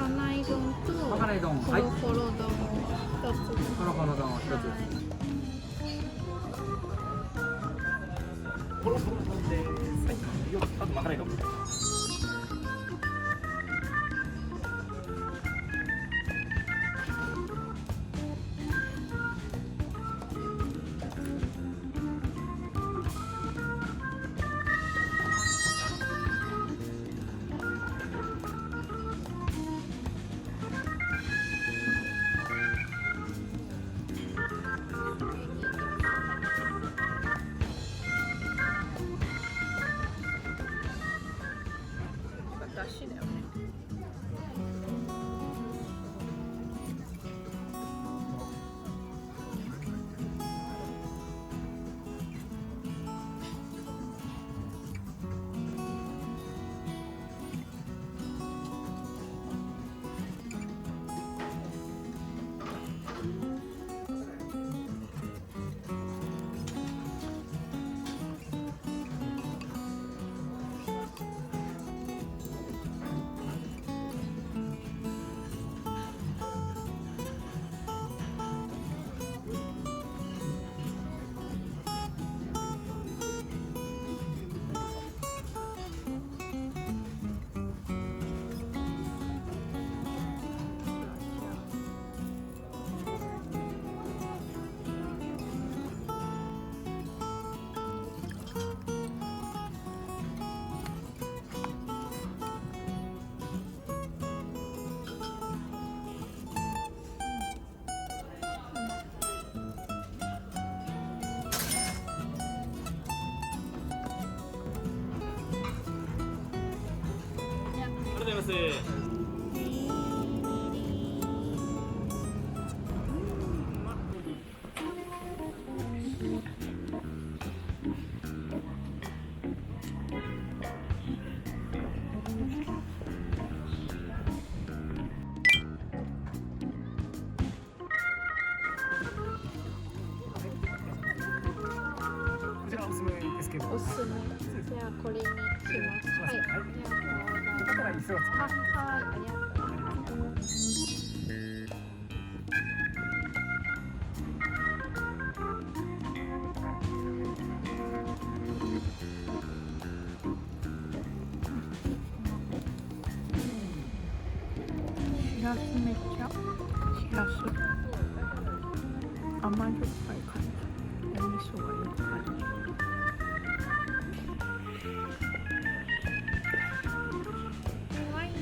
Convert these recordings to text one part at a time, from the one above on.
かない丼とまかない丼、コはい。ロコロ丼を一つ。コロコロ丼を一つ。はいコロコロ丼です。はい。あとまかない丼。だしだよね。ありがとうございます。こちらおすすめですけど。おすすめ。じゃあこれにします。はい。ありがとうございます。だから椅子を使います。はい、ありがとうございます。しらすめっちゃしらす甘じょっぱい感じ。お味噌がいい感じ。かわいいね。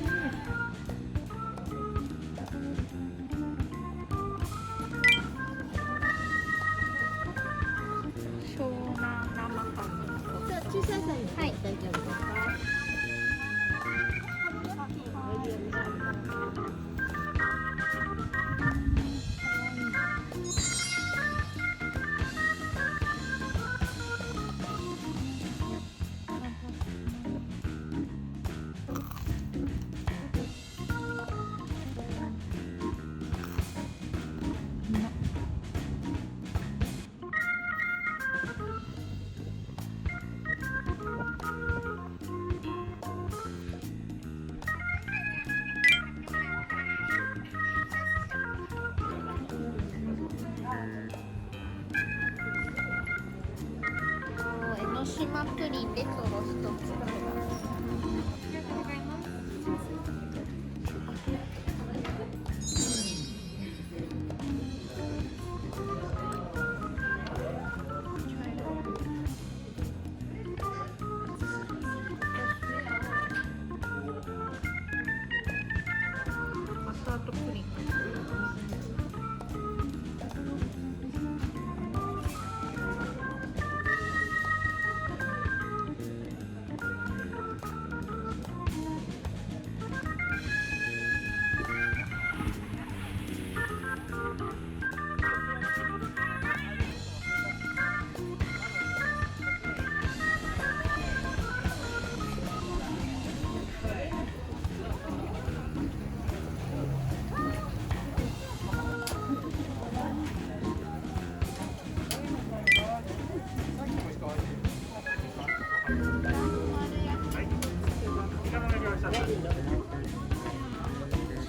湘南生ハム。じゃあ小さいサイズはい大丈夫ですか？江ノ島プリンレトロ一つ。マスタードプリン。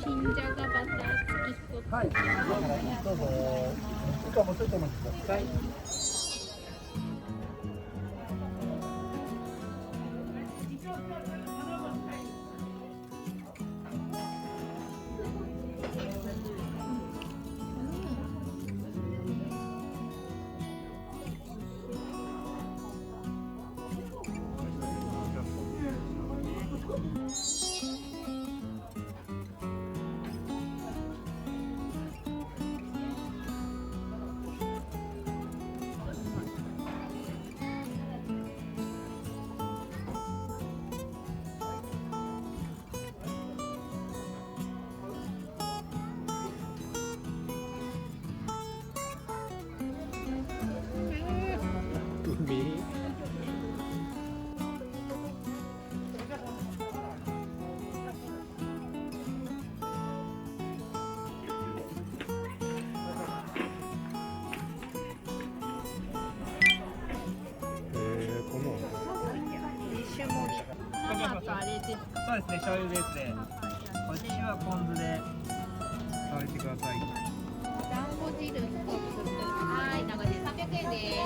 チーはい、どうぞ。一回もうちょっとお待ちください。海。この2種盛り。あとあれです。そうですね、醤油ベースで。こっちはポン酢で食べてください。団子汁1つ。はい、長で300円です。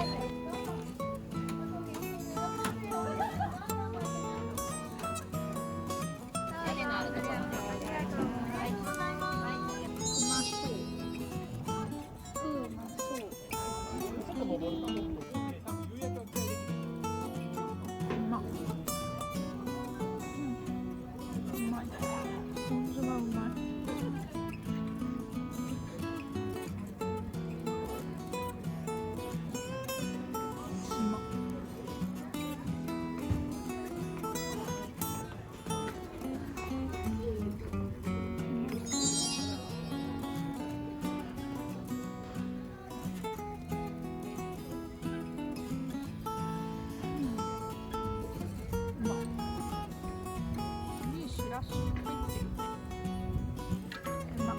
誰のあるところ。はい。うまそう。うまそう。うまっ。うまい。ポン酢がうまい。しらす入ってる。うまっ。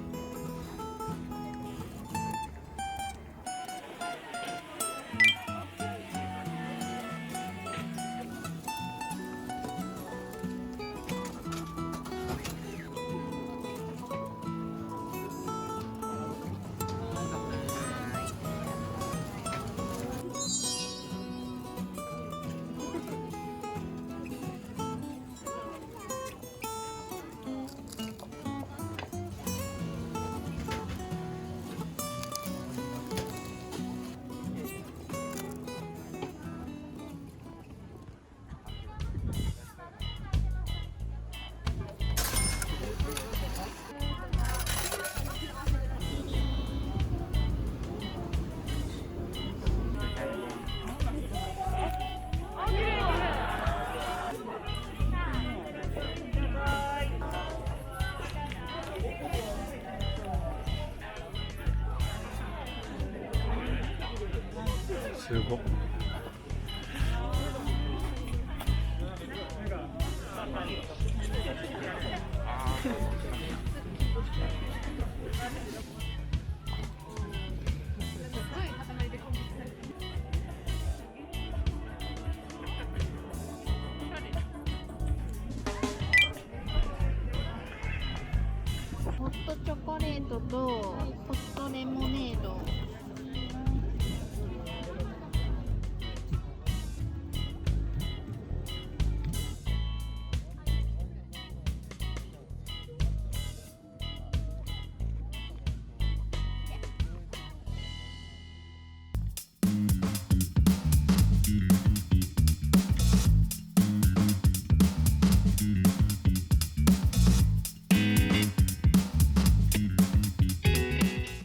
すごっ。ホットチョコレートとホットレモネード